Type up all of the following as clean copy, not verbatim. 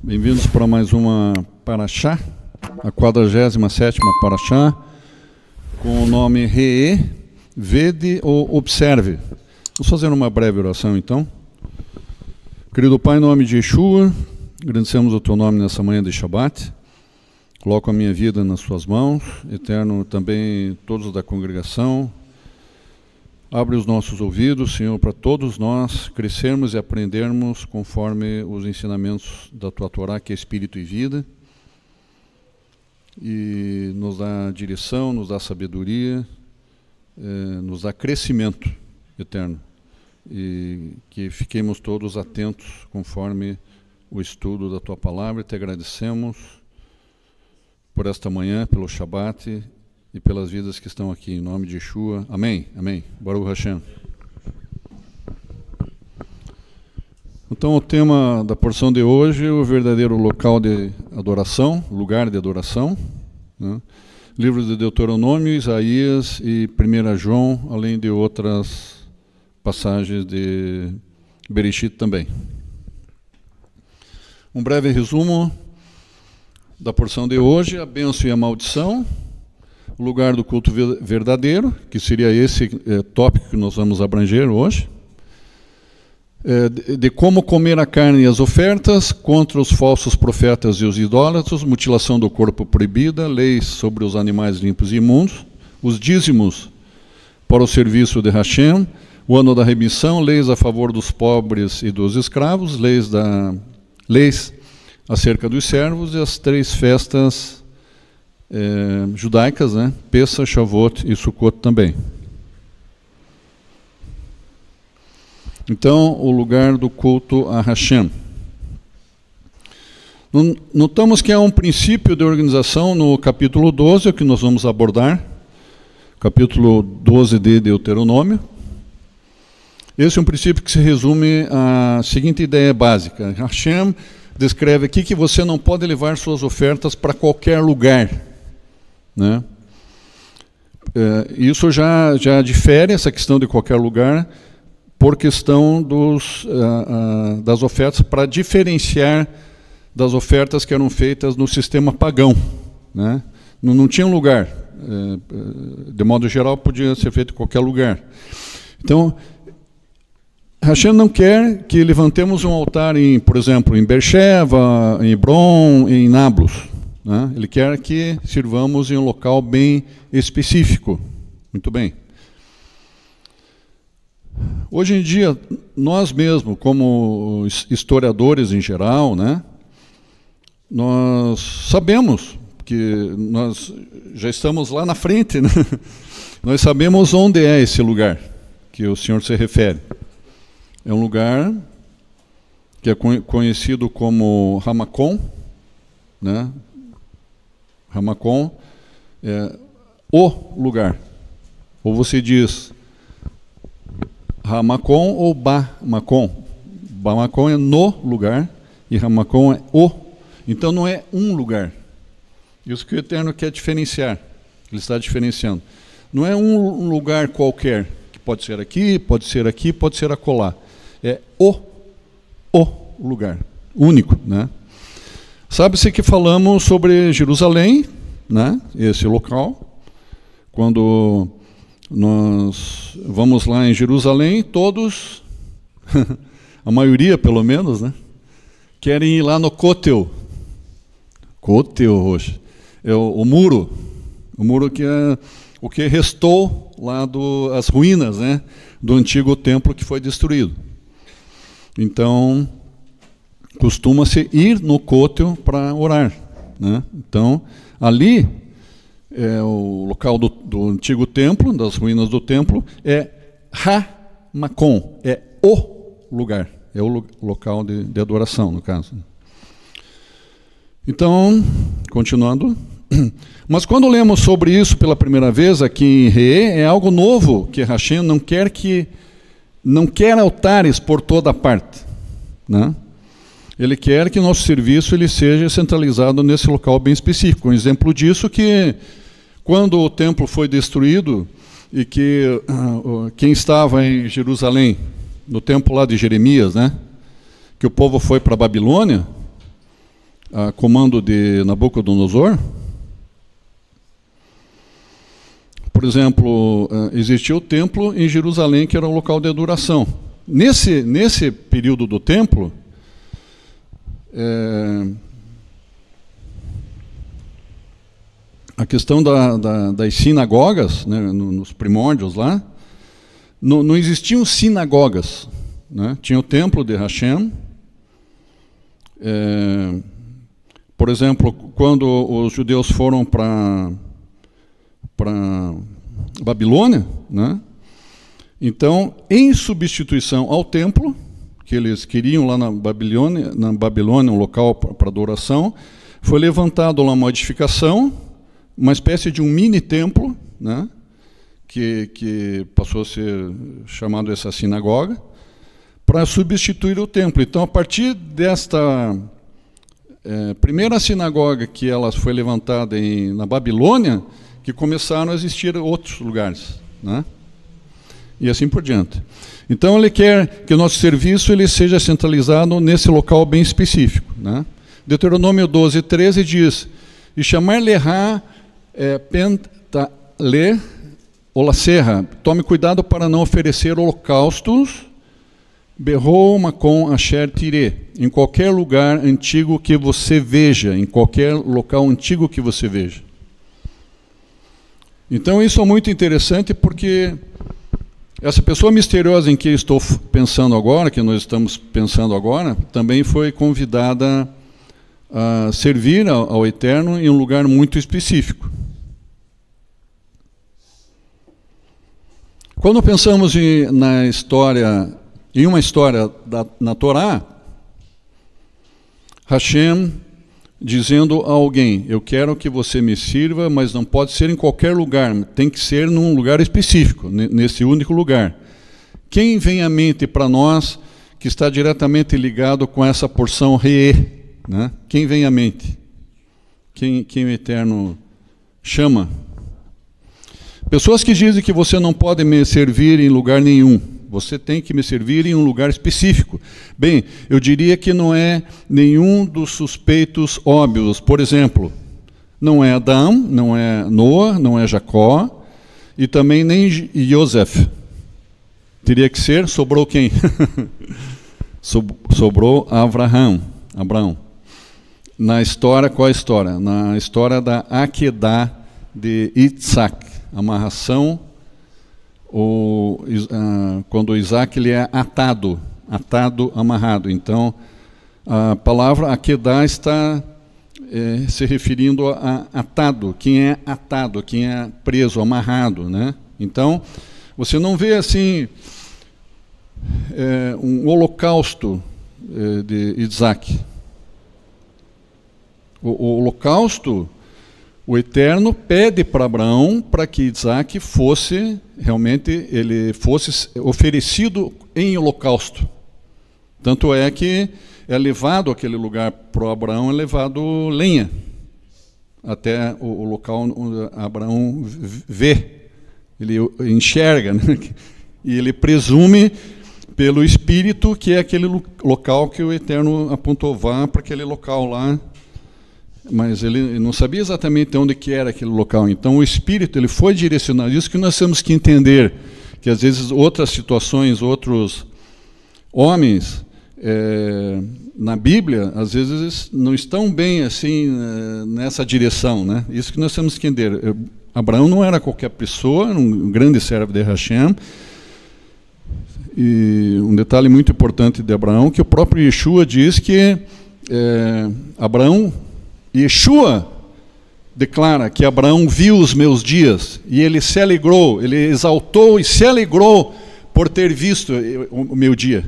Bem-vindos para mais uma Parashá, a 47ª Parashá, com o nome Re'e, Vede ou Observe. Vamos fazer uma breve oração, então. Querido Pai, em nome de Yeshua, agradecemos o Teu nome nessa manhã de Shabbat. Coloco a minha vida nas Suas mãos, Eterno, também todos da congregação. Abre os nossos ouvidos, Senhor, para todos nós crescermos e aprendermos conforme os ensinamentos da Tua Torá, que é Espírito e Vida. E nos dá direção, nos dá sabedoria, nos dá crescimento eterno. E que fiquemos todos atentos conforme o estudo da Tua Palavra. Te agradecemos por esta manhã, pelo Shabbat e pelas vidas que estão aqui, em nome de Yeshua. Amém, amém. Baruch Hashem. Então, o tema da porção de hoje é o verdadeiro local de adoração, lugar de adoração, né? Livros de Deuteronômio, Isaías e 1 João, além de outras passagens de Bereshit também. Um breve resumo da porção de hoje: a bênção e a maldição, o lugar do culto verdadeiro, que seria esse tópico que nós vamos abranger hoje, de como comer a carne e as ofertas, contra os falsos profetas e os idólatras, mutilação do corpo proibida, leis sobre os animais limpos e imundos, os dízimos para o serviço de Hashem, o ano da remissão, leis a favor dos pobres e dos escravos, leis acerca dos servos e as 3 festas judaicas, né? Pessah, Shavuot e Sukkot também. Então, o lugar do culto a Hashem. Notamos que há um princípio de organização no capítulo 12, que nós vamos abordar, capítulo 12 de Deuteronômio. Esse é um princípio que se resume à seguinte ideia básica: Hashem descreve aqui que você não pode levar suas ofertas para qualquer lugar, né? Isso já difere, essa questão de qualquer lugar, por questão das ofertas, para diferenciar das ofertas que eram feitas no sistema pagão, né? Não tinha um lugar, de modo geral podia ser feito em qualquer lugar. Então, Hashem não quer que levantemos um altar, por exemplo, em Beersheba, em Hebron, em Nablus, né? Ele quer que sirvamos em um local bem específico. Muito bem. Hoje em dia, nós mesmos, como historiadores em geral, né, nós sabemos que nós já estamos lá na frente, né? Nós sabemos onde é esse lugar que o Senhor se refere. É um lugar que é conhecido como Hamakom, né? Hamakom é o lugar. Ou você diz Hamakom ou Ba-Makom. Ba-Makom é no lugar e Hamakom é o. Então não é um lugar. Isso que o Eterno quer diferenciar. Ele está diferenciando. Não é um lugar qualquer, que pode ser aqui, pode ser aqui, pode ser acolá. É o lugar, único, né? Sabe-se que falamos sobre Jerusalém, né? Esse local. Quando nós vamos lá em Jerusalém, todos, a maioria pelo menos, né, querem ir lá no Kotel. Kotel hoje é o muro que é o que restou lá as ruínas, né, do antigo templo que foi destruído. Então, costuma-se ir no Kotel para orar, né? Então, ali é o local do antigo templo, das ruínas do templo, é Ha-Makom, é o lugar, é o local de adoração, no caso. Então, continuando, mas quando lemos sobre isso pela primeira vez aqui em Re'e, é algo novo, que Hashem não quer altares por toda parte, né? Ele quer que nosso serviço ele seja centralizado nesse local bem específico. Um exemplo disso que quando o templo foi destruído e que quem estava em Jerusalém, no templo lá de Jeremias, né, que o povo foi para a Babilônia, a comando de Nabucodonosor. Por exemplo, existia o templo em Jerusalém, que era o local de adoração. Nesse período do templo, a questão das sinagogas, né, nos primórdios lá, não existiam sinagogas, né? Tinha o templo de Hashem. Por exemplo, quando os judeus foram para Babilônia, né? Então, em substituição ao templo, que eles queriam lá na Babilônia um local para adoração, foi levantado lá uma modificação, uma espécie de um mini-templo, né? que passou a ser chamado essa sinagoga, para substituir o templo. Então, a partir desta primeira sinagoga que ela foi levantada na Babilônia, que começaram a existir outros lugares, né? E assim por diante. Então, ele quer que o nosso serviço ele seja centralizado nesse local bem específico, né? Deuteronômio 12, 13 diz: e chamar-lhe-á pentale olacerra, tome cuidado para não oferecer holocaustos, berrou macom asher tire, em qualquer lugar antigo que você veja, em qualquer local antigo que você veja. Então isso é muito interessante, porque essa pessoa misteriosa em que eu estou pensando agora, que nós estamos pensando agora, também foi convidada a servir ao Eterno em um lugar muito específico. Quando pensamos em uma história na Torá, Hashem dizendo a alguém: eu quero que você me sirva, mas não pode ser em qualquer lugar, tem que ser num lugar específico, nesse único lugar. Quem vem à mente para nós que está diretamente ligado com essa porção re, né? Quem vem à mente? Quem o Eterno chama? Pessoas que dizem que você não pode me servir em lugar nenhum, você tem que me servir em um lugar específico. Bem, eu diria que não é nenhum dos suspeitos óbvios. Por exemplo, não é Adão, não é Noa, não é Jacó, e também nem Yosef. Teria que ser, sobrou quem? Sobrou Abraão. Na história, qual é a história? Na história da Akedah de Isaac, amarração, quando Isaac ele é atado, amarrado. Então, a palavra Akedah está se referindo a atado, quem é atado, quem é preso, amarrado, né? Então, você não vê assim um holocausto de Isaac. O holocausto, o Eterno pede para Abraão para que Isaac fosse oferecido em holocausto. Tanto é que é levado aquele lugar para Abraão, é levado lenha até o local onde Abraão vê, ele enxerga, né? E ele presume pelo Espírito que é aquele local que o Eterno apontou, vá para aquele local lá. Mas ele não sabia exatamente onde que era aquele local. Então o Espírito ele foi direcionado. Isso que nós temos que entender, que às vezes outras situações, outros homens na Bíblia, às vezes não estão bem assim nessa direção, né? Isso que nós temos que entender. Abraão não era qualquer pessoa, era um grande servo de Hashem. E um detalhe muito importante de Abraão, que o próprio Yeshua diz que Yeshua declara que Abraão viu os meus dias e ele se alegrou, ele exaltou e se alegrou por ter visto o meu dia.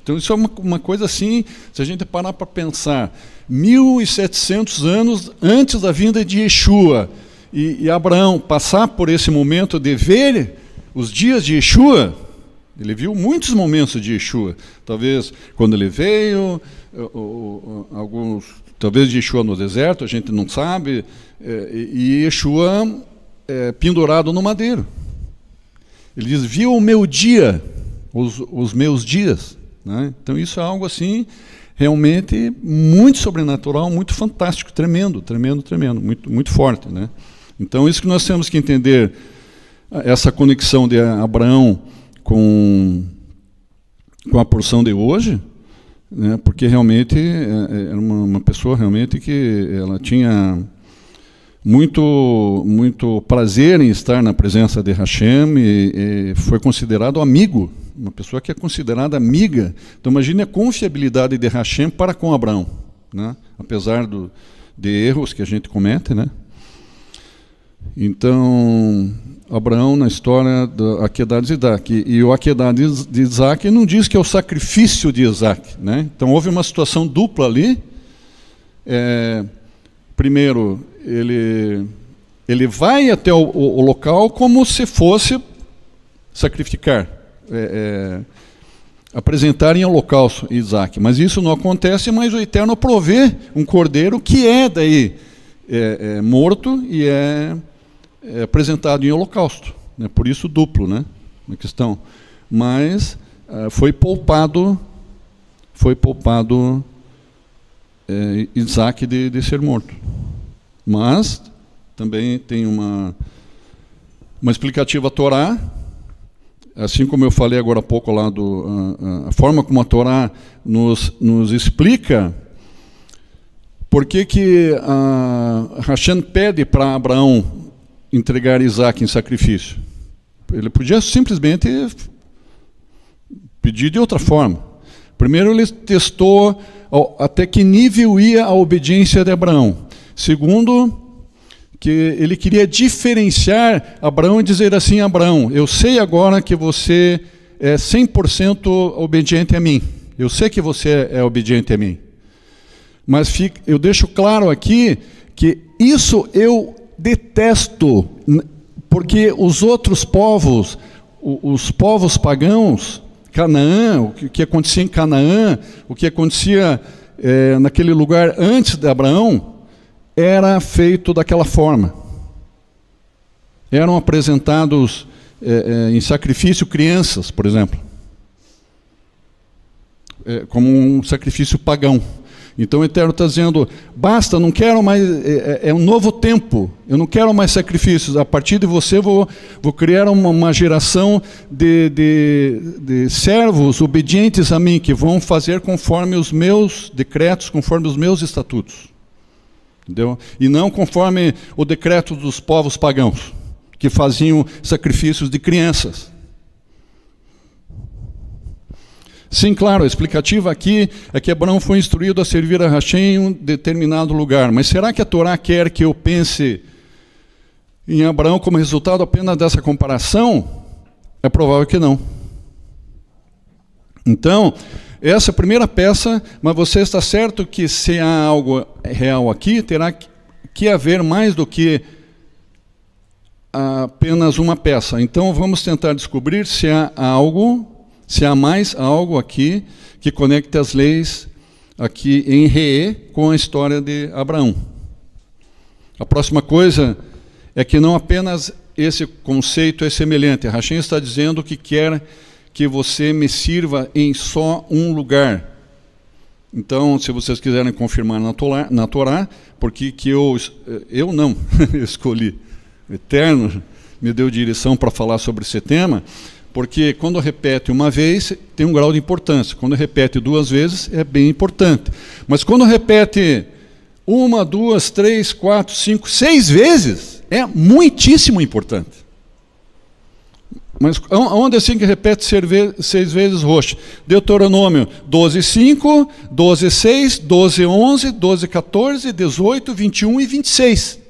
Então isso é uma coisa assim, se a gente parar para pensar, 1700 anos antes da vinda de Yeshua, e Abraão passar por esse momento de ver os dias de Yeshua, ele viu muitos momentos de Yeshua, talvez quando ele veio, alguns, talvez de Yeshua no deserto, a gente não sabe, e Yeshua pendurado no madeiro. Ele diz, viu o meu dia, os meus dias, né? Então isso é algo assim realmente muito sobrenatural, muito fantástico, tremendo, tremendo, tremendo, muito, muito forte, né? Então, isso que nós temos que entender, essa conexão de Abraão com a porção de hoje, né? Porque realmente era uma pessoa realmente que ela tinha muito prazer em estar na presença de Hashem e foi considerado amigo, uma pessoa que é considerada amiga. Então imagine a confiabilidade de Hashem para com Abraão, né? Apesar de erros que a gente comete, né? Então, Abraão na história da Akedah de Isaac, e o Akedah de Isaac não diz que é o sacrifício de Isaac, né? Então houve uma situação dupla ali. Primeiro, ele vai até o local como se fosse sacrificar, apresentar em holocausto Isaac. Mas isso não acontece, mas o Eterno provê um cordeiro que é daí morto e é apresentado em holocausto, né? Por isso duplo, né? Na questão. Mas foi poupado Isaac de ser morto. Mas também tem uma explicativa Torá, assim como eu falei agora há pouco lá a forma como a Torá nos explica por que Hashem pede para Abraão entregar Isaac em sacrifício. Ele podia simplesmente pedir de outra forma. Primeiro ele testou até que nível ia a obediência de Abraão. Segundo, que ele queria diferenciar Abraão e dizer assim: Abraão, eu sei agora que você é 100% obediente a mim. Eu sei que você é obediente a mim. Mas eu deixo claro aqui que isso eu detesto, porque os outros povos, os povos pagãos, Canaã, o que acontecia em Canaã, o que acontecia naquele lugar antes de Abraão, era feito daquela forma. Eram apresentados em sacrifício crianças, por exemplo, como um sacrifício pagão. Então o Eterno está dizendo: basta, não quero mais, é um novo tempo, eu não quero mais sacrifícios, a partir de você vou criar uma geração de servos obedientes a mim, que vão fazer conforme os meus decretos, conforme os meus estatutos. Entendeu? E não conforme o decreto dos povos pagãos, que faziam sacrifícios de crianças. Sim, claro, a explicativa aqui é que Abraão foi instruído a servir a Hashem em um determinado lugar. Mas será que a Torá quer que eu pense em Abraão como resultado apenas dessa comparação? É provável que não. Então, essa é a primeira peça, mas você está certo que se há algo real aqui, terá que haver mais do que apenas uma peça. Então vamos tentar descobrir se há mais algo aqui que conecte as leis aqui em Reê com a história de Abraão. A próxima coisa é que não apenas esse conceito é semelhante. Hashem está dizendo que quer que você me sirva em só um lugar. Então, se vocês quiserem confirmar na Torá, porque que eu não escolhi, o Eterno me deu direção para falar sobre esse tema, porque quando repete uma vez, tem um grau de importância. Quando repete 2 vezes, é bem importante. Mas quando repete 1, 2, 3, 4, 5, 6 vezes, é muitíssimo importante. Mas onde é assim que repete 6 vezes Rosh? Deuteronômio 12:5, 12:6, 12:11, 12:14, 18, 21 e 26.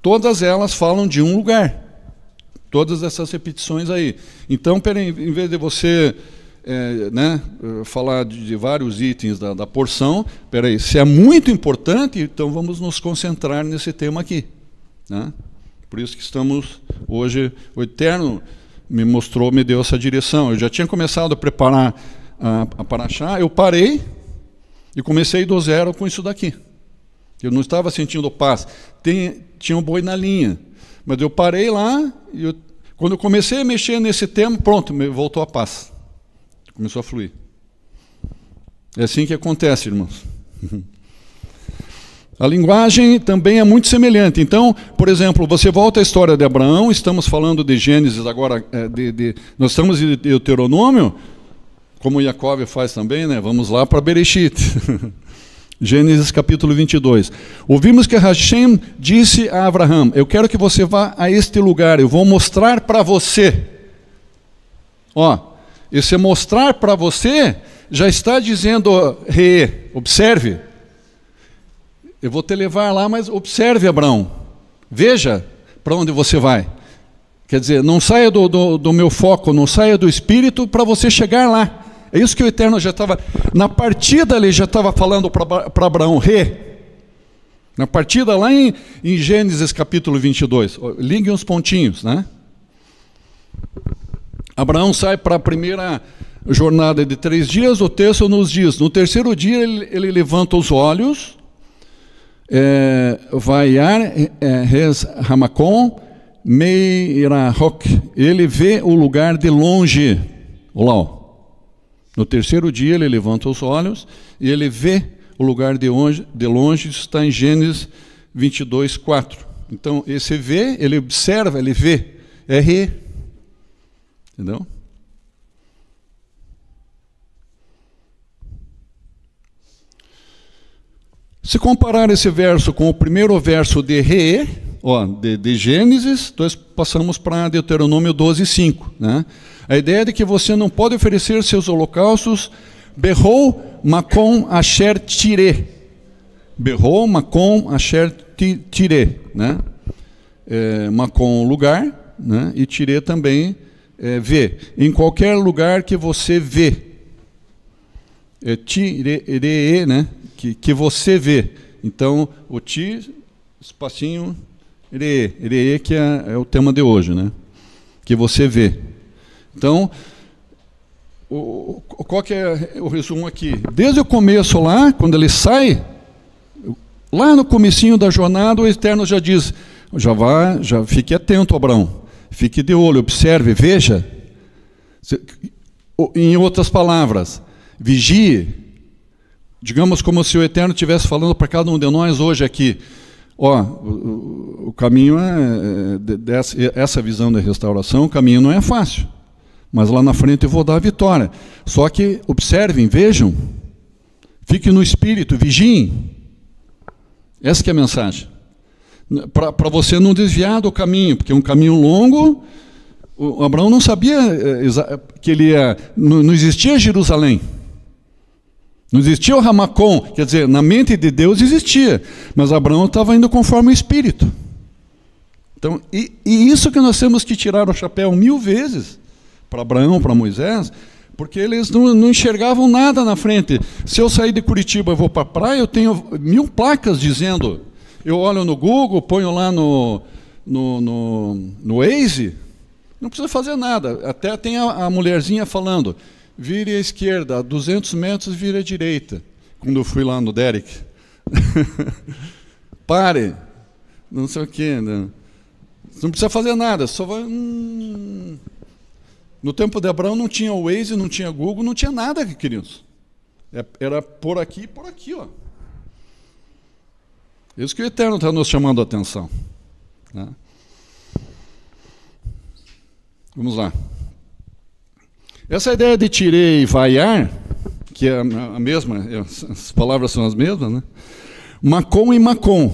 Todas elas falam de um lugar. Todas essas repetições aí. Então, em vez de você falar de vários itens da porção, se é muito importante, então vamos nos concentrar nesse tema aqui, né? Por isso que estamos hoje, o Eterno me deu essa direção. Eu já tinha começado a preparar a Paraxá, eu parei e comecei do zero com isso daqui. Eu não estava sentindo paz. Tinha um boi na linha, mas eu parei lá e quando eu comecei a mexer nesse tema, pronto, voltou a paz. Começou a fluir. É assim que acontece, irmãos. A linguagem também é muito semelhante. Então, por exemplo, você volta à história de Abraão, estamos falando de Gênesis agora, nós estamos em Deuteronômio, como Jacob faz também, né? Vamos lá para Bereshit. Gênesis capítulo 22. Ouvimos que Hashem disse a Abraão: eu quero que você vá a este lugar, eu vou mostrar para você. Ó, esse mostrar para você já está dizendo, observe, eu vou te levar lá, mas observe, Abraão, veja para onde você vai. Quer dizer, não saia do meu foco, não saia do Espírito para você chegar lá. É isso que o Eterno já estava, na partida ele já estava falando para Abraão, na partida lá em Gênesis capítulo 22, ligue uns pontinhos, né? Abraão sai para a primeira jornada de 3 dias, o texto nos diz, no terceiro dia ele levanta os olhos, Vaiar Res Hamacom Meirahok, ele vê o lugar de longe. Olha lá, no terceiro dia ele levanta os olhos e ele vê o lugar de longe, isso está em Gênesis 22, 4. Então, esse vê, ele observa, ele vê, é re. Entendeu? Se comparar esse verso com o primeiro verso de Re, de Gênesis, nós passamos para Deuteronômio 12, 5. Né? A ideia é de que você não pode oferecer seus holocaustos Berrou Makom Asher Tire. Berrou Makom Asher Tire. Né? Makom, lugar, né? E Tire também vê. Em qualquer lugar que você vê. Tire, né? Que você vê. Então, o ti, espacinho, re, que é o tema de hoje, né? Que você vê. Então, qual que é o resumo aqui? Desde o começo lá, quando ele sai, lá no comecinho da jornada, o Eterno já diz, já fique atento, Abraão, fique de olho, observe, veja. Em outras palavras, vigie. Digamos como se o Eterno estivesse falando para cada um de nós hoje aqui. O caminho essa visão da restauração, o caminho não é fácil. Mas lá na frente eu vou dar a vitória. Só que observem, vejam, fiquem no espírito, vigiem. Essa que é a mensagem. Para você não desviar do caminho, porque é um caminho longo. O Abraão não sabia que ele ia... Não existia Jerusalém. Não existia o Ramacom, quer dizer, na mente de Deus existia, mas Abraão estava indo conforme o Espírito. Então, e isso que nós temos que tirar o chapéu 1000 vezes para Abraão, para Moisés, porque eles não enxergavam nada na frente. Se eu sair de Curitiba e vou para a praia, eu tenho 1000 placas dizendo, eu olho no Google, ponho lá no Waze, não precisa fazer nada, até tem a mulherzinha falando, vire à esquerda, a 200 metros vire à direita. Quando eu fui lá no Derek. Pare. Não sei o quê. Não precisa fazer nada, só vai... No tempo de Abraão não tinha Waze, não tinha Google, não tinha nada, queridos. Era por aqui e por aqui. Ó. Isso que o Eterno está nos chamando a atenção. Né? Vamos lá. Essa ideia de tirei e vaiar, que é a mesma, as palavras são as mesmas, né? Macom e Macom.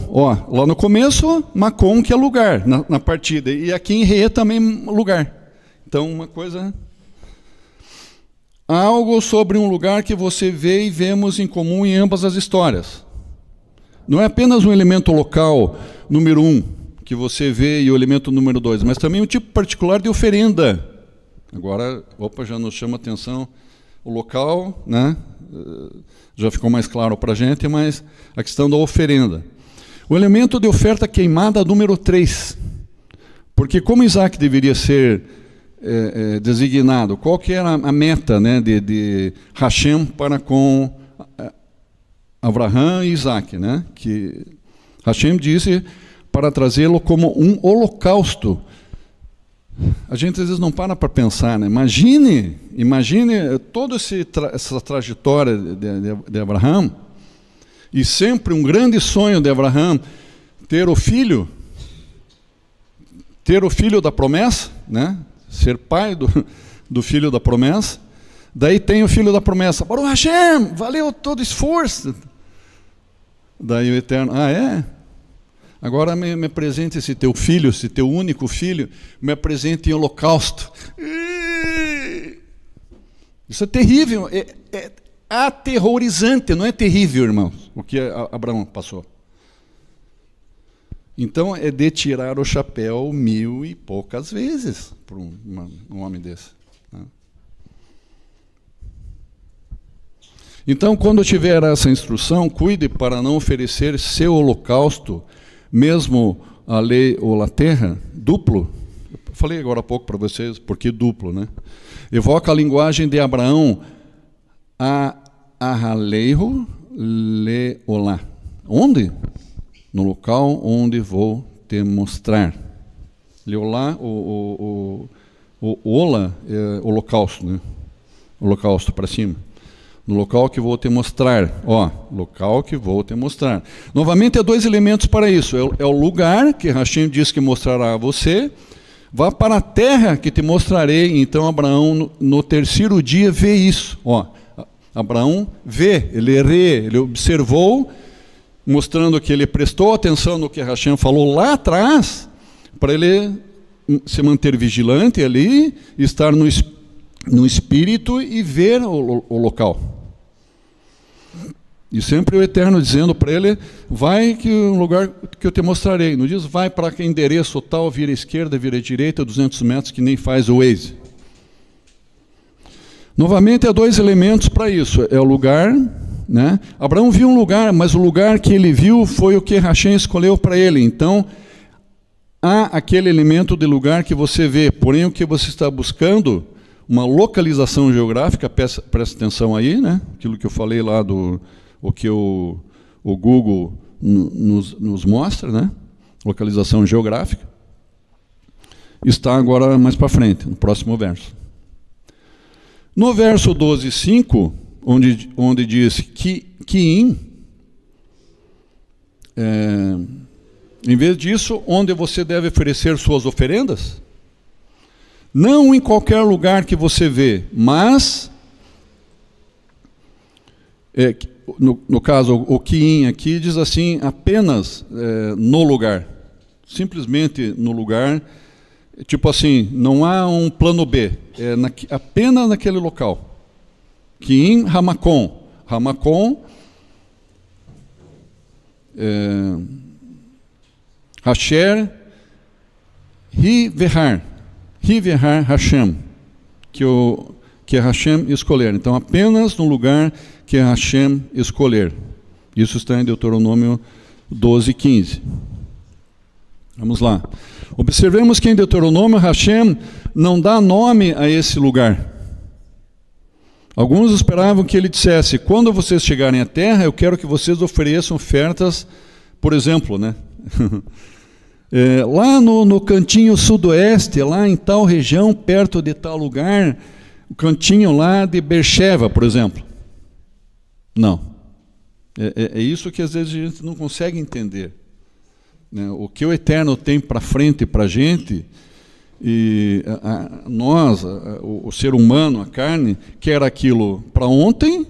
Lá no começo, Macom, que é lugar, na partida. E aqui em Re também lugar. Então, uma coisa... Algo sobre um lugar que você vê e vemos em comum em ambas as histórias. Não é apenas um elemento local, número 1, que você vê, e o elemento número 2, mas também um tipo particular de oferenda. Agora, já nos chama a atenção o local, né? Já ficou mais claro para a gente, mas a questão da oferenda. O elemento de oferta queimada número 3. Porque como Isaac deveria ser designado, qual que era a meta, né, de Hashem para com Abraão e Isaac? Né? Que Hashem disse para trazê-lo como um holocausto A gente às vezes não para pensar, né? Imagine toda essa trajetória de Abraão, e sempre um grande sonho de Abraão, ter o filho da promessa, né? Ser pai do filho da promessa. Daí tem o filho da promessa, Baruch Hashem, valeu todo o esforço. Daí o Eterno, agora me apresente esse teu filho, esse teu único filho, me apresente em holocausto. Isso é terrível, é aterrorizante, não é terrível, irmãos, o que Abraão passou. Então é de tirar o chapéu 1000 e poucas vezes para um homem desse. Né? Então, quando tiver essa instrução, cuide para não oferecer seu holocausto, mesmo a lei ou a terra, duplo. Eu falei agora há pouco para vocês, por que duplo, né? Evoca a linguagem de Abraão, ahaleihu leolá. Onde? No local onde vou te mostrar. Leolá, o ola é holocausto, né? Holocausto para cima. No local que vou te mostrar. Local que vou te mostrar. Novamente, há 2 elementos para isso. É o lugar que Hashem diz que mostrará a você. Vá para a terra que te mostrarei. Então, Abraão, no terceiro dia, vê isso. Abraão vê, ele observou, mostrando que ele prestou atenção no que Hashem falou lá atrás, para ele se manter vigilante ali, estar no espírito e ver o local. E sempre o Eterno dizendo para ele, vai que um lugar que eu te mostrarei. Não diz, vai para que endereço tal, vira à esquerda, vira à direita, 200 metros, que nem faz o Waze. Novamente, há 2 elementos para isso. É o lugar, né? Abraão viu um lugar, mas o lugar que ele viu foi o que Hashem escolheu para ele. Então, há aquele elemento de lugar que você vê, porém o que você está buscando, uma localização geográfica, presta atenção aí, né? Aquilo que eu falei lá o que o Google nos mostra, né? Localização geográfica, está agora mais para frente, no próximo verso. No verso 12:5, onde diz que em vez disso, onde você deve oferecer suas oferendas, não em qualquer lugar que você vê, mas no caso, o Kiim aqui diz assim, apenas no lugar. Simplesmente no lugar. Tipo assim, não há um plano B. Apenas naquele local. Kiim Hamakom. Hamakom, Hasher, Hi-Vehar Hashem. Que Hashem escolher. Então, apenas no lugar que Hashem escolher. Isso está em Deuteronômio 12:15. Vamos lá. Observemos que em Deuteronômio, Hashem não dá nome a esse lugar. Alguns esperavam que ele dissesse, quando vocês chegarem à terra, eu quero que vocês ofereçam ofertas, por exemplo, né? Lá no cantinho sudoeste, lá em tal região, perto de tal lugar, o cantinho lá de Beersheba, por exemplo. Não. É isso que às vezes a gente não consegue entender. Né? O que o Eterno tem para frente para a gente, e nós, o ser humano, a carne, quer aquilo para ontem,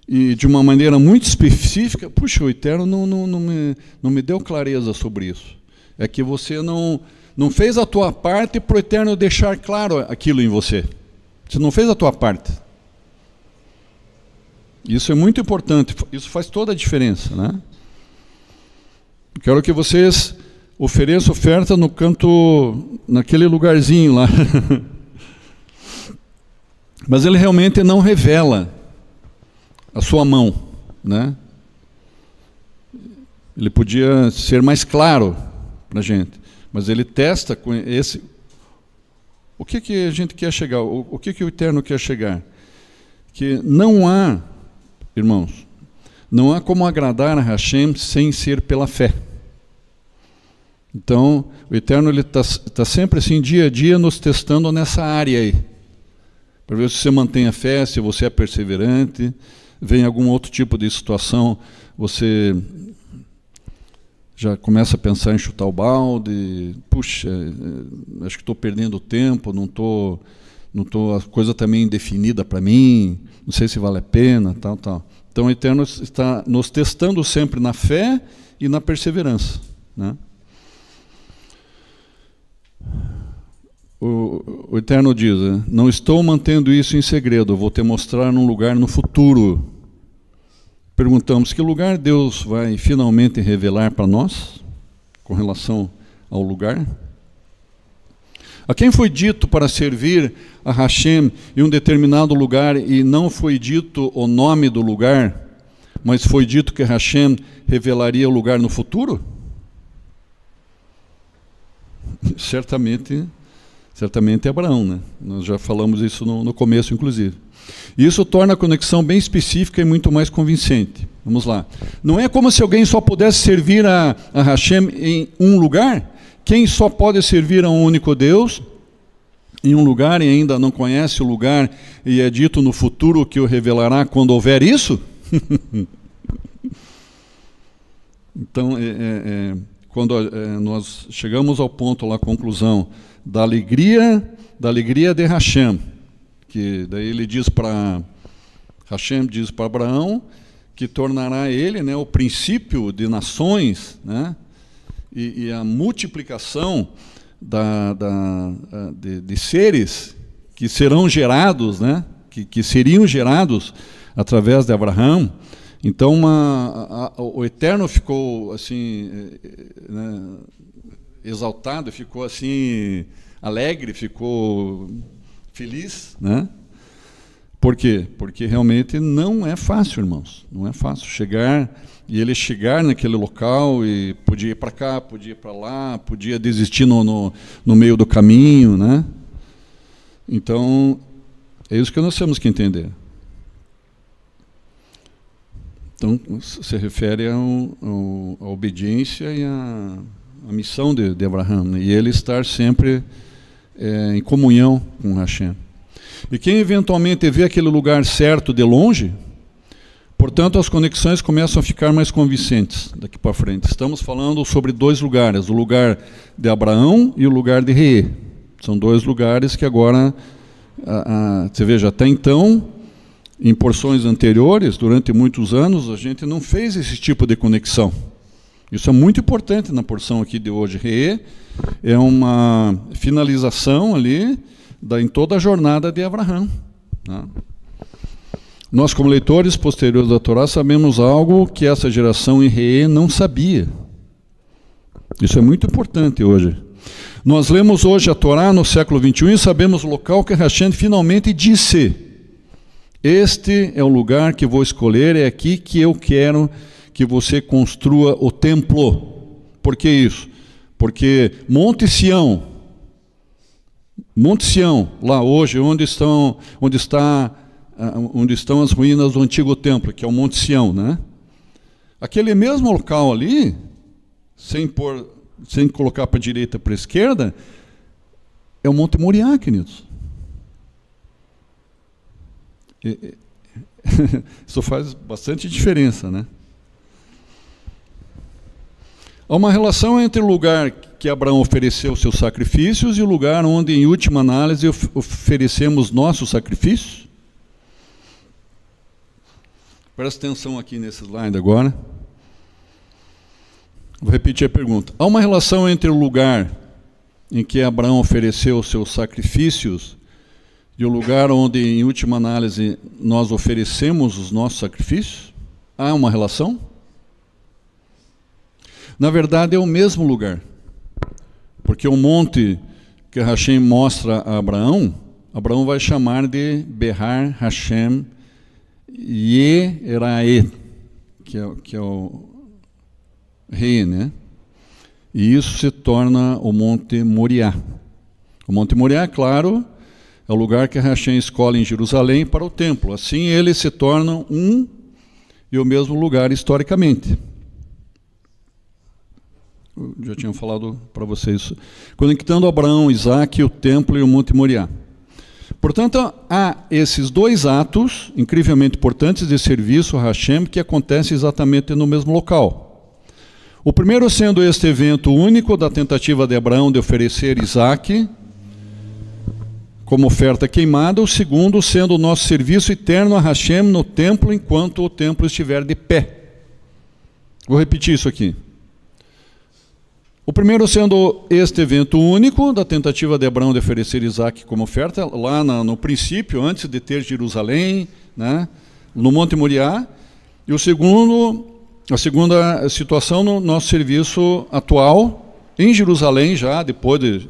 e de uma maneira muito específica. Puxa, o Eterno não me deu clareza sobre isso. É que você não fez a tua parte para o Eterno deixar claro aquilo em você. Você não fez a tua parte. Isso é muito importante, isso faz toda a diferença, né? Quero que vocês ofereçam oferta no canto, naquele lugarzinho lá. Mas ele realmente não revela a sua mão, né? Ele podia ser mais claro para a gente, mas ele testa com esse. O que a gente quer chegar? O que o Eterno quer chegar? Que não há, irmãos, não há como agradar a Hashem sem ser pela fé. Então, o Eterno está sempre assim, dia a dia, nos testando nessa área aí, para ver se você mantém a fé, se você é perseverante, vem algum outro tipo de situação, você já começa a pensar em chutar o balde, puxa, acho que estou perdendo tempo, não tô, a coisa está meio indefinida para mim, não sei se vale a pena, tal. Então o Eterno está nos testando sempre na fé e na perseverança, né? O Eterno diz, né? Não estou mantendo isso em segredo, vou te mostrar num lugar no futuro. Perguntamos, que lugar Deus vai finalmente revelar para nós, com relação ao lugar? A quem foi dito para servir a Hashem em um determinado lugar e não foi dito o nome do lugar, mas foi dito que Hashem revelaria o lugar no futuro? Certamente Abraão, né? Nós já falamos isso no começo, inclusive. E isso torna a conexão bem específica e muito mais convincente. Vamos lá. Não é como se alguém só pudesse servir a Hashem em um lugar. Quem só pode servir a um único Deus em um lugar e ainda não conhece o lugar e é dito no futuro que o revelará quando houver isso? Então, quando nós chegamos ao ponto, lá, a conclusão da alegria de Hashem, que daí ele diz para Hashem, diz para Abraão, que tornará ele, né, o princípio de nações, né, e a multiplicação de seres que serão gerados, né, que seriam gerados através de Abraão. Então o Eterno ficou assim, né, exaltado, ficou assim alegre, ficou feliz, né? Por quê? Porque realmente não é fácil, irmãos. Não é fácil chegar, e ele chegar naquele local e podia ir para cá, podia ir para lá, podia desistir no meio do caminho, né? Então, é isso que nós temos que entender. Então, se refere à obediência e à missão de Abraão, né? E ele estar sempre em comunhão com Hashem. E quem eventualmente vê aquele lugar certo de longe, portanto, as conexões começam a ficar mais convincentes daqui para frente. Estamos falando sobre dois lugares, o lugar de Abraão e o lugar de Reê. São dois lugares que agora, você veja, até então, em porções anteriores, durante muitos anos, a gente não fez esse tipo de conexão. Isso é muito importante na porção aqui de hoje. Reê é uma finalização ali em toda a jornada de Abraão, né? Nós, como leitores posteriores da Torá, sabemos algo que essa geração em Reê não sabia. Isso é muito importante hoje. Nós lemos hoje a Torá no século XXI e sabemos o local que Hashem finalmente disse: este é o lugar que vou escolher, é aqui que eu quero que você construa o templo. Por que isso? Porque Monte Sião, lá hoje, onde estão as ruínas do antigo templo, que é o Monte Sião, né? Aquele mesmo local ali, sem colocar para a direita, para a esquerda, é o Monte Moriá, queridos. Isso faz bastante diferença, né? Há uma relação entre o lugar que Abraão ofereceu seus sacrifícios e o lugar onde, em última análise, oferecemos nossos sacrifícios. Presta atenção aqui nesse slide agora. Vou repetir a pergunta. Há uma relação entre o lugar em que Abraão ofereceu seus sacrifícios e o lugar onde, em última análise, nós oferecemos os nossos sacrifícios? Há uma relação? Na verdade, é o mesmo lugar. Porque o monte que Hashem mostra a Abraão, Abraão vai chamar de Behar Hashem Yerae, que é o rei, né? E isso se torna o Monte Moriá. O Monte Moriá, claro, é o lugar que Hashem escolhe em Jerusalém para o templo. Assim, eles se tornam um e o mesmo lugar historicamente. eu já tinha falado para vocês, conectando Abraão, Isaque, o templo e o Monte Moriá. Portanto, há esses dois atos incrivelmente importantes de serviço a Hashem que acontecem exatamente no mesmo local. O primeiro sendo este evento único da tentativa de Abraão de oferecer Isaque como oferta queimada, o segundo sendo o nosso serviço eterno a Hashem no templo enquanto o templo estiver de pé. Vou repetir isso aqui. O primeiro sendo este evento único da tentativa de Abraão de oferecer Isaque como oferta, lá no princípio, antes de ter Jerusalém, né, no Monte Moriá. E o segundo, a segunda situação no nosso serviço atual, em Jerusalém já, depois de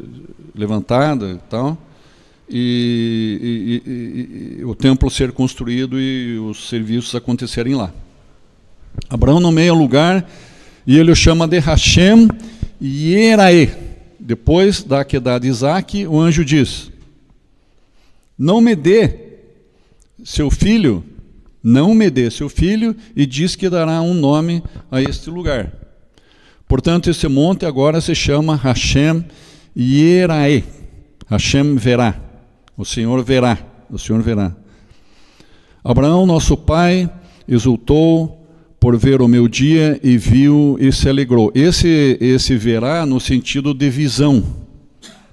levantada e tal, e o templo ser construído e os serviços acontecerem lá. Abraão nomeia o lugar e ele o chama de Hashem Yerae. Depois da queda de Isaque, o anjo diz: não me dê seu filho, e diz que dará um nome a este lugar. Portanto, esse monte agora se chama Hashem Yerae. Hashem verá. O Senhor verá. O Senhor verá. Abraão, nosso pai, exultou por ver o meu dia e viu e se alegrou. Esse verá no sentido de visão.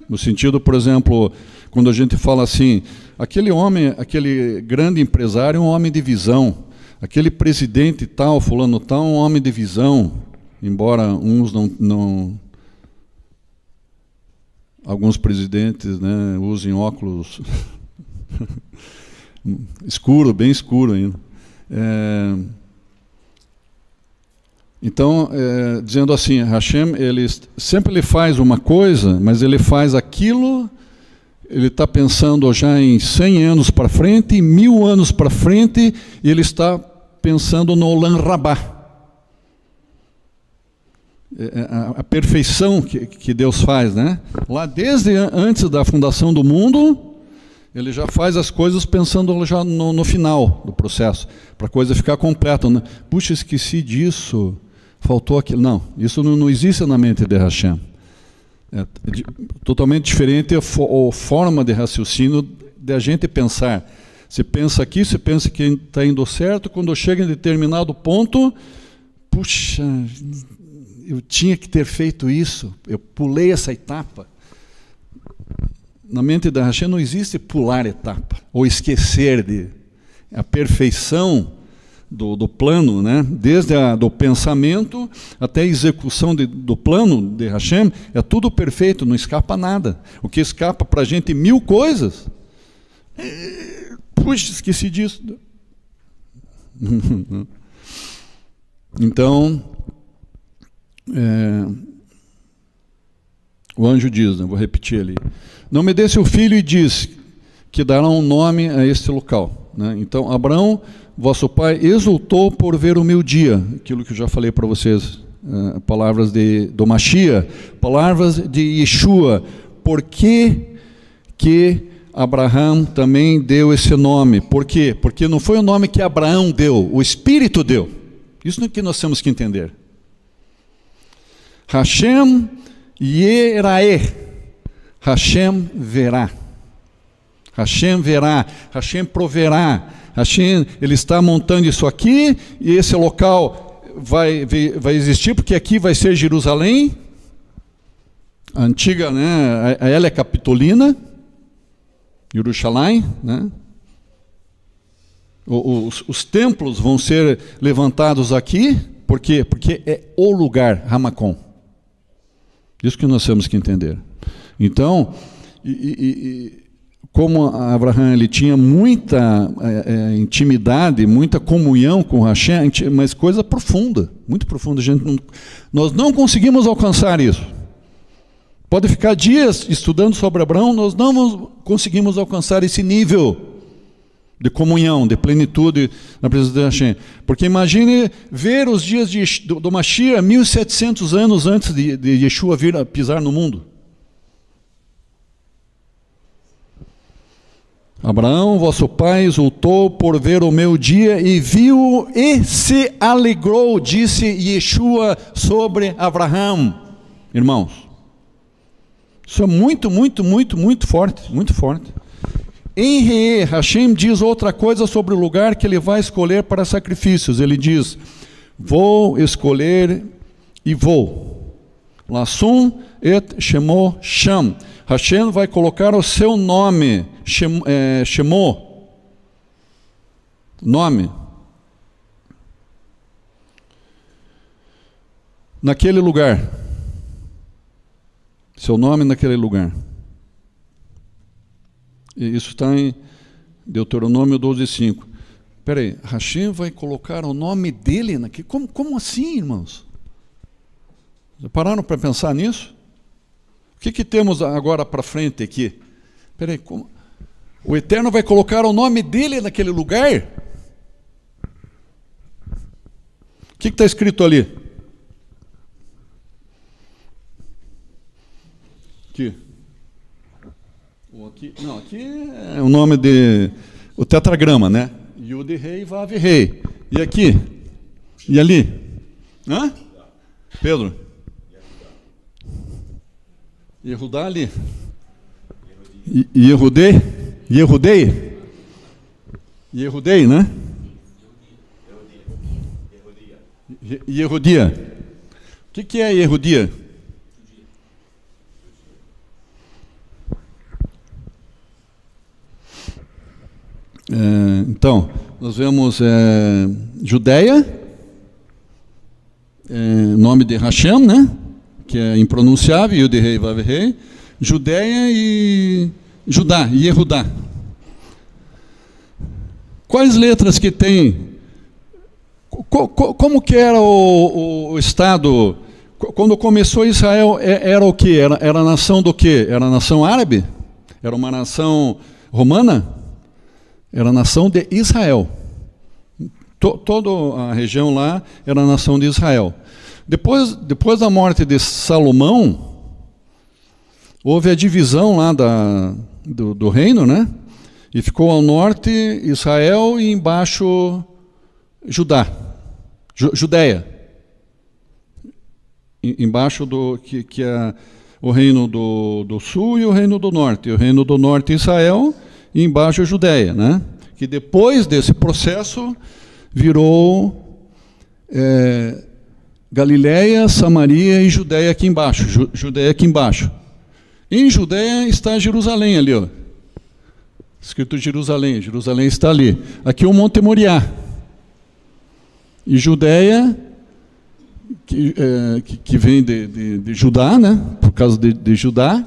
No sentido, por exemplo, quando a gente fala assim, aquele homem, aquele grande empresário é um homem de visão. Aquele presidente tal, fulano tal, é um homem de visão. Embora uns não alguns presidentes, né, usem óculos escuro, bem escuro ainda. Então, dizendo assim, Hashem, ele sempre faz uma coisa, mas ele faz aquilo, ele está pensando já em 100 anos para frente, em 1000 anos para frente, e ele está pensando no Olam Rabá. A perfeição que Deus faz, né? Lá desde antes da fundação do mundo, ele já faz as coisas pensando já no final do processo, para a coisa ficar completa. Né? Puxa, esqueci disso, faltou aquilo. Não, isso não existe na mente de Hashem. É totalmente diferente a forma de raciocínio de a gente pensar. Você pensa aqui, você pensa que está indo certo, quando chega em determinado ponto, puxa, eu tinha que ter feito isso, eu pulei essa etapa. Na mente da Hashem não existe pular etapa, ou esquecer a perfeição do plano, né? Desde do pensamento até a execução do plano de Hashem, é tudo perfeito, não escapa nada. O que escapa para a gente 1000 coisas, puxa, esqueci disso. Então, o anjo diz, né, vou repetir ali, não me dê seu filho, e diz que dará um nome a este local. Né? Então, Abraão, vosso pai, exultou por ver o meu dia, aquilo que eu já falei para vocês, palavras do Mashiach, palavras de Yeshua. Por que Abraão também deu esse nome? Por quê? Porque não foi o nome que Abraão deu, o Espírito deu. Isso que nós temos que entender. Hashem Yerae, Hashem verá. Hashem verá, Hashem proverá. Hashem, ele está montando isso aqui, e esse local vai existir, porque aqui vai ser Jerusalém, a antiga, né, a Hélia Capitolina, Jerusalém, né? Os templos vão ser levantados aqui, por quê? Porque é o lugar, Hamakom. Isso que nós temos que entender. Então, como Abraão ele tinha muita intimidade, muita comunhão com Hashem, mas coisa profunda, muito profunda. Nós não conseguimos alcançar isso. Pode ficar dias estudando sobre Abraão, nós não conseguimos alcançar esse nível de comunhão, de plenitude na presença de Hashem. Porque imagine ver os dias do Mashiach 1700 anos antes de Yeshua vir a pisar no mundo. Abraão, vosso pai, exultou por ver o meu dia e viu e se alegrou, disse Yeshua sobre Abraão. irmãos. Isso é muito, muito, muito, muito forte, muito forte. Em Re, Hashem diz outra coisa sobre o lugar que ele vai escolher para sacrifícios. Ele diz, vou escolher e vou. Lassum et Shemo Sham. Hashem vai colocar o seu nome, Shemo, nome, naquele lugar. Seu nome naquele lugar. E isso está em Deuteronômio 12:5. Espera aí, Hashem vai colocar o nome dele naquele... Como assim, irmãos? Já pararam para pensar nisso? O que temos agora para frente aqui? Espera aí, como... O Eterno vai colocar o nome dele naquele lugar? O que está escrito ali? Aqui. Não, aqui é o nome de... O tetragrama, né? Yud Rei, Vav Rei. E aqui? E ali? Hã? Pedro? Yehudá ali. Yehudei? Yehudei? Yehudei, né? Yehudia. O que é Yehudia? Então, nós vemos Judeia, nome de Hashem, né? Que é impronunciável, Yud Rei, Vav Rei, Judeia e Judá, Yehudá. Quais letras que tem? Como que era o Estado? Quando começou Israel, era o quê? Era a nação do quê? Era a nação árabe? Era uma nação romana? Era a nação de Israel. Toda a região lá era a nação de Israel. Depois da morte de Salomão, houve a divisão lá do reino, né? E ficou ao norte Israel e embaixo Judeia. Embaixo que é o reino do sul e o reino do norte. O reino do norte Israel e embaixo a Judeia, né? Que depois desse processo virou Galileia, Samaria e Judeia aqui embaixo. Judeia aqui embaixo. Em Judeia está Jerusalém ali, ó. Escrito Jerusalém. Jerusalém está ali. Aqui o Monte Moriá. E Judeia, que vem de Judá, né? Por causa de Judá.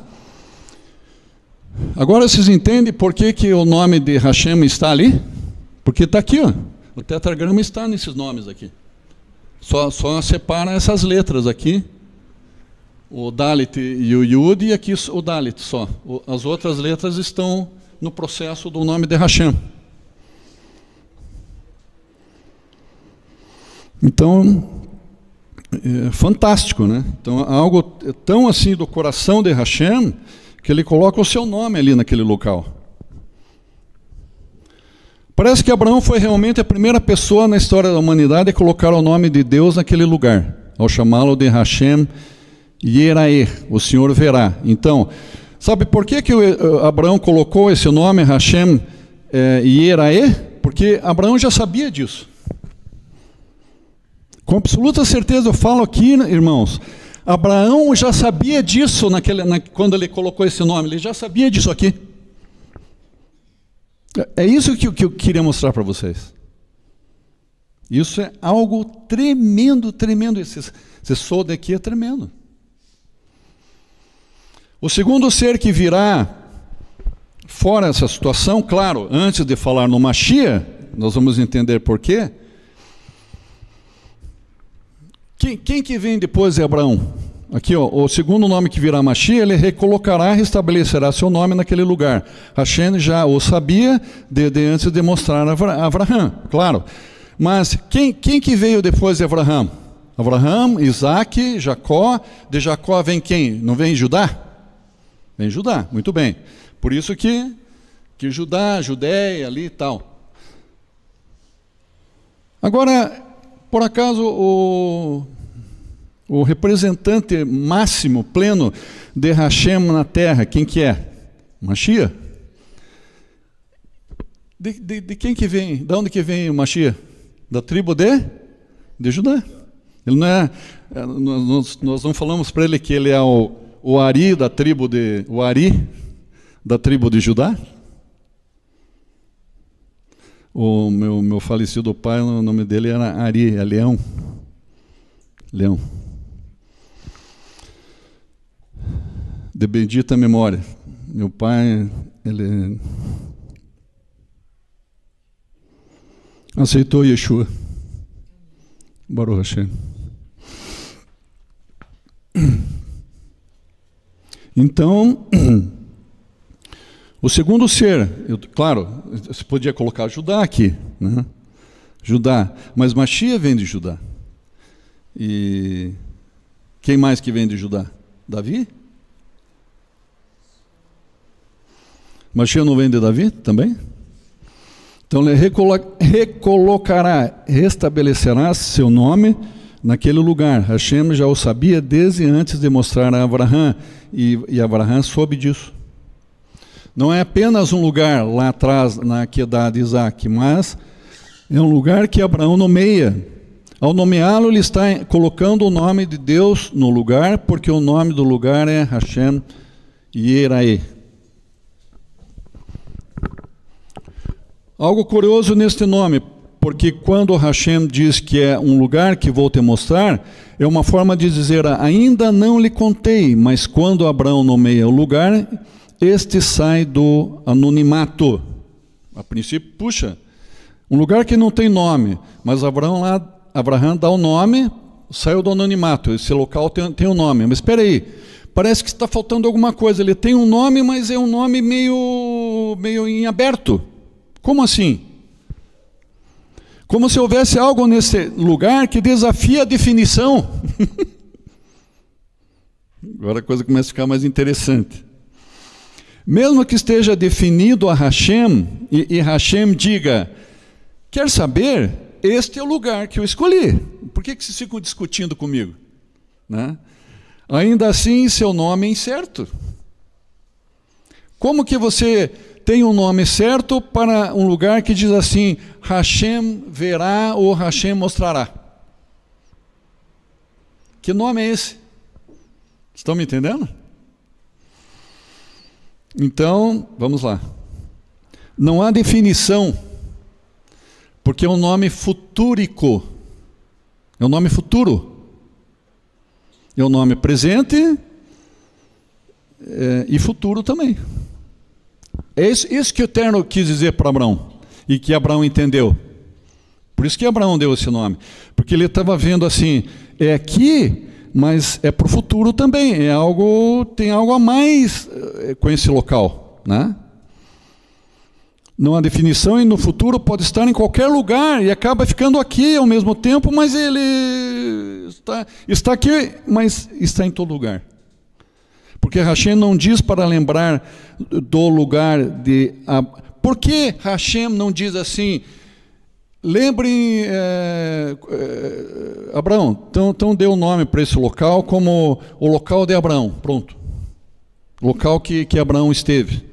Agora vocês entendem por que o nome de Hashem está ali? Porque está aqui, ó. O tetragrama está nesses nomes aqui. Só separa essas letras aqui. O Dalit e o Yud, e aqui o Dalit só. As outras letras estão no processo do nome de Hashem. Então, é fantástico, né? Então, algo tão assim do coração de Hashem, que ele coloca o seu nome ali naquele local. Parece que Abraão foi realmente a primeira pessoa na história da humanidade a colocar o nome de Deus naquele lugar, ao chamá-lo de Hashem Yeraeh, o Senhor verá. Então, sabe por que Abraão colocou esse nome, Hashem Yeraeh? Porque Abraão já sabia disso. Com absoluta certeza eu falo aqui, irmãos, Abraão já sabia disso quando ele colocou esse nome, ele já sabia disso aqui. É isso que eu queria mostrar para vocês. Isso é algo tremendo, tremendo. Esse sode aqui é tremendo. O segundo ser que virá, fora essa situação, claro, antes de falar no Mashiach, nós vamos entender por quê. Quem que vem depois de Abraão? Aqui, ó, o segundo nome que virá Mashiach, ele recolocará e restabelecerá seu nome naquele lugar. Hashem já o sabia antes de mostrar a Abraão, claro. Mas quem que veio depois de Abraão? Abraão, Isaac, Jacó. De Jacó vem quem? Não vem Judá? Vem Judá, muito bem. Por isso que Judá, Judeia ali e tal. Agora, por acaso, O representante máximo, pleno de Hashem na terra, quem que é? Mashiach. De quem que vem? De onde que vem o Mashiach? Da tribo de Judá. Ele não é, nós não falamos para ele que ele é o Ari da tribo de Judá? O meu falecido pai, o nome dele era Ari, é Leão. Leão. De bendita memória. Meu pai, ele aceitou Yeshua. Baruch Hashem. Então, o segundo ser, claro, você podia colocar Judá aqui, né? Judá, mas Mashiach vem de Judá. E quem mais que vem de Judá? Davi? Mashiach não vem de Davi também? Então ele recolocará, restabelecerá seu nome naquele lugar. Hashem já o sabia desde antes de mostrar a Abraham, e Abraham soube disso. Não é apenas um lugar lá atrás, na Akedah de Isaac, mas é um lugar que Abraão nomeia. Ao nomeá-lo, ele está colocando o nome de Deus no lugar, porque o nome do lugar é Hashem Yerae. Algo curioso neste nome, porque quando Hashem diz que é um lugar que vou te mostrar, é uma forma de dizer, ainda não lhe contei, mas quando Abraão nomeia o lugar, este sai do anonimato. A princípio, puxa, um lugar que não tem nome, mas Abraão dá o nome, saiu do anonimato, esse local tem um nome, mas espera aí, parece que está faltando alguma coisa, ele tem um nome, mas é um nome meio em aberto. Como assim? Como se houvesse algo nesse lugar que desafia a definição. Agora a coisa começa a ficar mais interessante. Mesmo que esteja definido a Hashem, e Hashem diga, quer saber? Este é o lugar que eu escolhi. Por que vocês ficam discutindo comigo? Né? Ainda assim, seu nome é incerto. Como que você tem um nome certo para um lugar que diz assim, Hashem verá ou Hashem mostrará? Que nome é esse? Estão me entendendo? Então, vamos lá. Não há definição, porque é um nome futúrico. É um nome futuro. É um nome presente e futuro também. É isso que o Eterno quis dizer para Abraão, e que Abraão entendeu. Por isso que Abraão deu esse nome. Porque ele estava vendo assim, é aqui, mas é para o futuro também. Tem algo a mais com esse local, né? Não há definição, e no futuro pode estar em qualquer lugar, e acaba ficando aqui ao mesmo tempo, mas ele está aqui, mas está em todo lugar. Porque Hashem não diz para lembrar do lugar de... Por que Hashem não diz assim, lembrem, Abraão, então dê o nome para esse local como o local de Abraão, pronto. O local que Abraão esteve.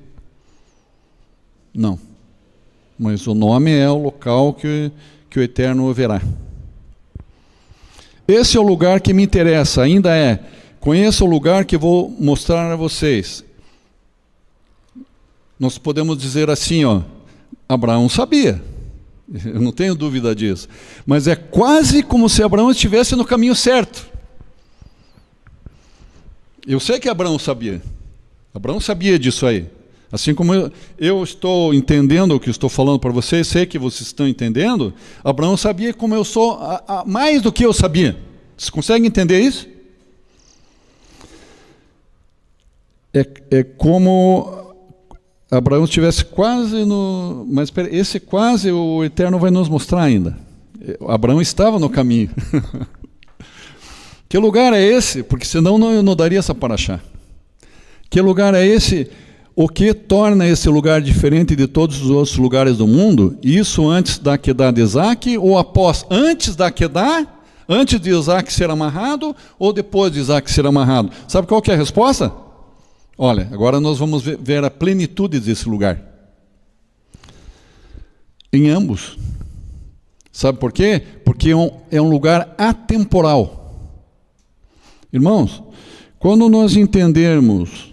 Não. Mas o nome é o local que o Eterno verá. Esse é o lugar que me interessa, ainda é... Conheça o lugar que vou mostrar a vocês. Nós podemos dizer assim, Abraão sabia. Eu não tenho dúvida disso. Mas é quase como se Abraão estivesse no caminho certo. Eu sei que Abraão sabia. Abraão sabia disso aí. Assim como eu estou entendendo o que estou falando para vocês, sei que vocês estão entendendo, Abraão sabia como eu sou, mais do que eu sabia. Vocês conseguem entender isso? É como Abraão estivesse quase no... Mas esse quase o Eterno vai nos mostrar ainda. Abraão estava no caminho. Que lugar é esse? Porque senão não daria essa paraxá. Que lugar é esse? O que torna esse lugar diferente de todos os outros lugares do mundo? Isso antes da Akedah de Isaac ou após? Antes da Akedah Antes de Isaac ser amarrado ou depois de Isaac ser amarrado? Sabe qual que é a resposta? Olha, agora nós vamos ver a plenitude desse lugar. Em ambos. Sabe por quê? Porque é um lugar atemporal. Irmãos, quando nós entendermos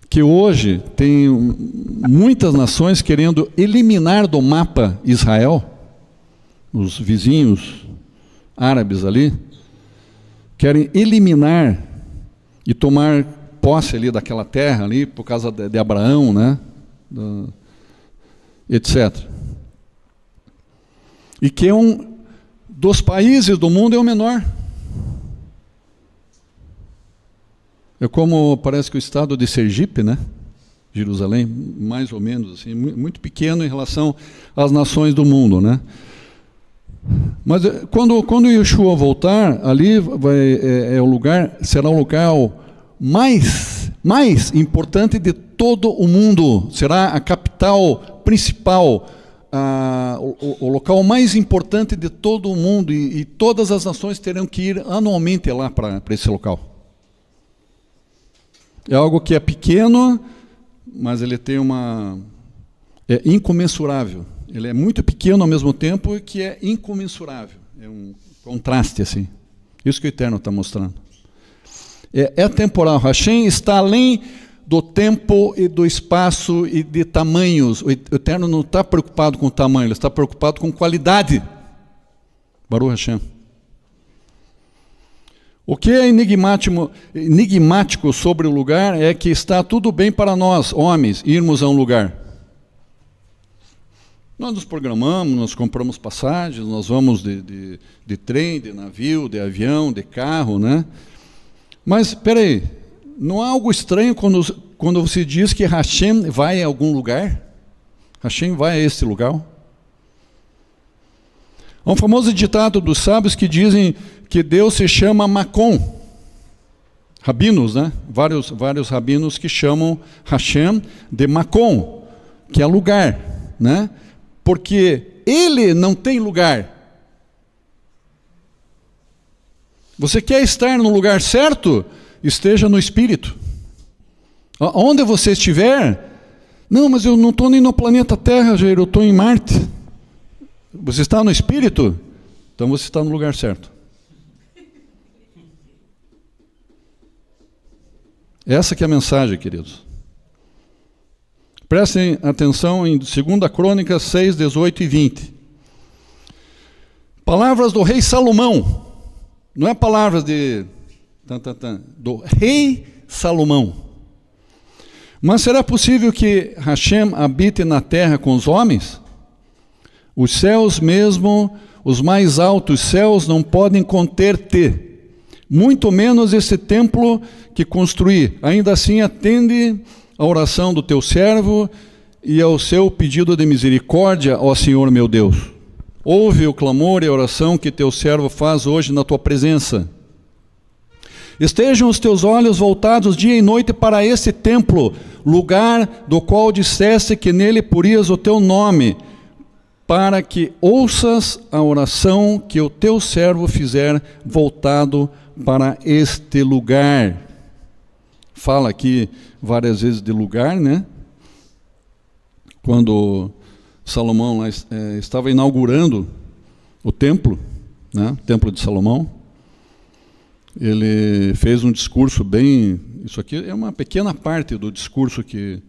que hoje tem muitas nações querendo eliminar do mapa Israel, os vizinhos árabes ali, querem eliminar e tomar posse ali daquela terra ali, por causa de Abraão, né? Etc. E que dos países do mundo é o menor. É como parece que o estado de Sergipe, né? Jerusalém, mais ou menos assim, muito pequeno em relação às nações do mundo, né? Mas quando Yeshua voltar, ali o lugar, será o lugar mais importante de todo o mundo. Será a capital principal, o local mais importante de todo o mundo, e todas as nações terão que ir anualmente lá para esse local. É algo que é pequeno, mas ele tem é incomensurável. Ele é muito pequeno ao mesmo tempo e que é incomensurável. É um contraste assim. Isso que o Eterno está mostrando. É temporal. Hashem está além do tempo e do espaço e de tamanhos. O Eterno não está preocupado com o tamanho, ele está preocupado com qualidade. Baruch Hashem. O que é enigmático sobre o lugar é que está tudo bem para nós, homens, irmos a um lugar. Nós nos programamos, nós compramos passagens, nós vamos de trem, de navio, de avião, de carro, né? Mas, espera aí, não há algo estranho quando você diz que Hashem vai a algum lugar? Hashem vai a esse lugar? Há um famoso ditado dos sábios que dizem que Deus se chama Makom. Rabinos, né? Vários rabinos que chamam Hashem de Makom, que é lugar, né? Porque ele não tem lugar. Você quer estar no lugar certo? Esteja no Espírito. Onde você estiver, não, mas eu não estou nem no planeta Terra, Jair, eu estou em Marte. Você está no Espírito? Então você está no lugar certo. Essa que é a mensagem, queridos. Prestem atenção em 2 Crônicas 6, 18 e 20. Palavras do rei Salomão. Não é palavras do rei Salomão. Mas será possível que Hashem habite na terra com os homens? Os céus mesmo, os mais altos céus, não podem conter-te. Muito menos esse templo que construí. Ainda assim atende a oração do teu servo e ao seu pedido de misericórdia, ó Senhor meu Deus. Ouve o clamor e a oração que teu servo faz hoje na tua presença. Estejam os teus olhos voltados dia e noite para esse templo, lugar do qual disseste que nele porias o teu nome, para que ouças a oração que o teu servo fizer voltado para este lugar. Fala aqui várias vezes de lugar, né? Quando Salomão estava inaugurando o templo, né? O templo de Salomão, ele fez um discurso bem... Isso aqui é uma pequena parte do discurso que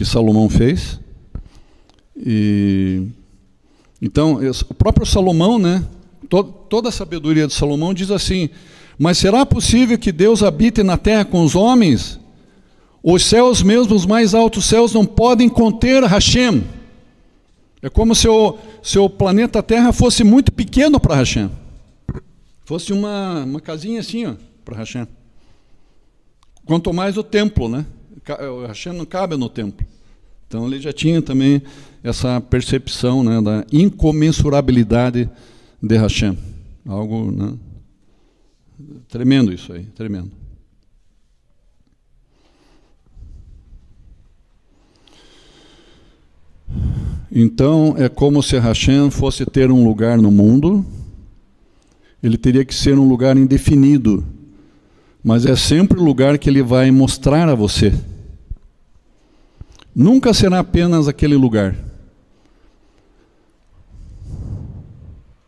Salomão fez. Então, o próprio Salomão, né? Toda a sabedoria de Salomão diz assim: mas será possível que Deus habite na terra com os homens? Os céus mesmo, os mais altos céus, não podem conter Hashem. É como se o planeta Terra fosse muito pequeno para Hashem. Fosse uma casinha assim, ó, para Hashem. Quanto mais o templo, né? Hashem não cabe no templo. Então ele já tinha também essa percepção, né, da incomensurabilidade de Hashem. Algo, né? Tremendo isso aí, tremendo. Então, é como se Hashem fosse ter um lugar no mundo, ele teria que ser um lugar indefinido, mas é sempre o lugar que ele vai mostrar a você. Nunca será apenas aquele lugar.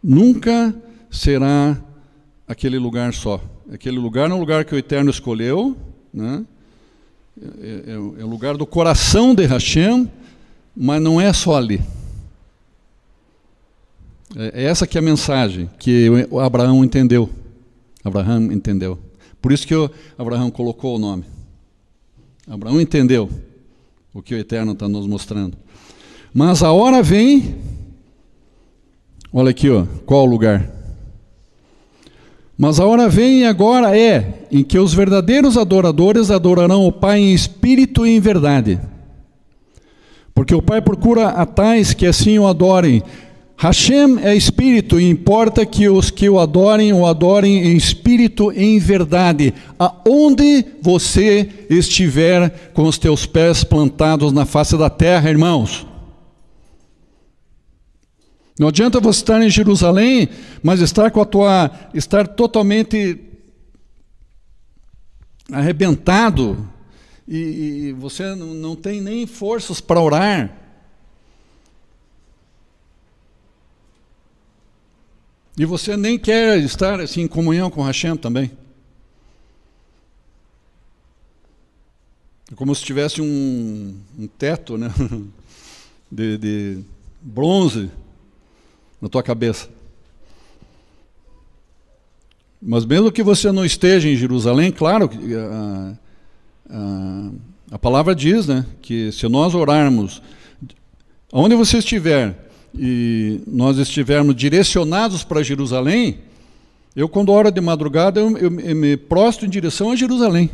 Nunca será aquele lugar só. Aquele lugar é um lugar que o Eterno escolheu, né? É o lugar do coração de Hashem, mas não é só ali. É essa que é a mensagem que Abraão entendeu. Abraão entendeu. Por isso que Abraão colocou o nome. Abraão entendeu o que o Eterno está nos mostrando. Mas a hora vem, olha aqui, ó, qual o lugar? Mas a hora vem e agora é em que os verdadeiros adoradores adorarão o Pai em espírito e em verdade. Porque o Pai procura a tais que assim o adorem. Hashem é espírito e importa que os que o adorem em espírito e em verdade. Aonde você estiver com os teus pés plantados na face da terra, irmãos. Não adianta você estar em Jerusalém, mas estar totalmente arrebentado e você não tem nem forças para orar. E você nem quer estar assim, em comunhão com Hashem também. É como se tivesse um teto, né? de bronze na tua cabeça. Mas mesmo que você não esteja em Jerusalém, claro, a palavra diz, né, que se nós orarmos, onde você estiver, e nós estivermos direcionados para Jerusalém, eu quando oro de madrugada, eu me prostro em direção a Jerusalém.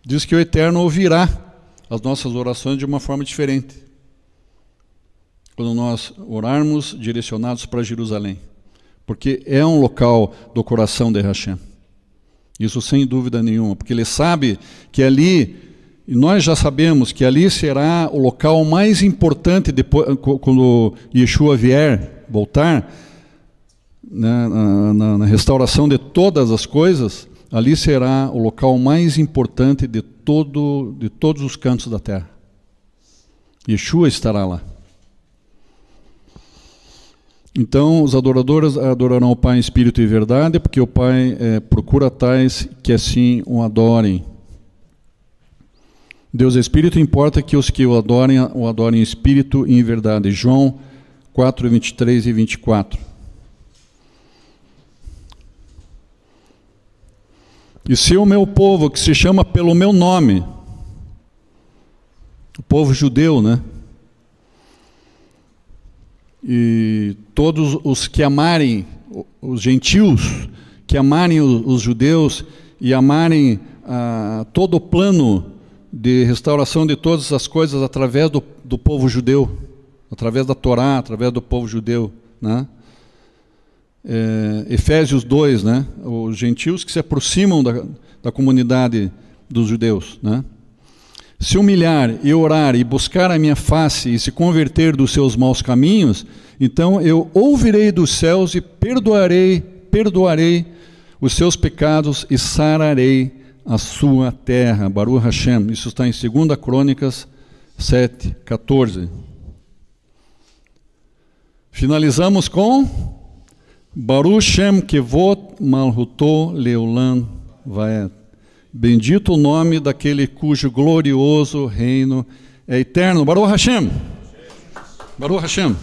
Diz que o Eterno ouvirá as nossas orações de uma forma diferente. Quando nós orarmos direcionados para Jerusalém. Porque é um local do coração de Hashem. Isso sem dúvida nenhuma. Porque ele sabe que ali, e nós já sabemos que ali será o local mais importante depois, quando Yeshua voltar, né, na restauração de todas as coisas, ali será o local mais importante de todos os cantos da terra. Yeshua estará lá. Então, os adoradores adorarão o Pai em espírito e verdade, porque o Pai procura tais que assim o adorem. Deus é espírito, importa que os que o adorem em espírito e em verdade. João 4, 23 e 24. E se o meu povo, que se chama pelo meu nome, o povo judeu, né? E todos os que amarem, os gentios, que amarem os judeus e amarem todo o plano de restauração de todas as coisas através do povo judeu, através da Torá, através do povo judeu, né? Efésios 2, né? Os gentios que se aproximam da comunidade dos judeus, né? Se humilhar e orar e buscar a minha face e se converter dos seus maus caminhos, então eu ouvirei dos céus e perdoarei os seus pecados e sararei a sua terra. Baruch Hashem. Isso está em 2 Crônicas 7, 14. Finalizamos com Baruch Shem Kevot Malhuto Leolam Vaed. Bendito o nome daquele cujo glorioso reino é eterno. Baruch Hashem. Baruch Hashem.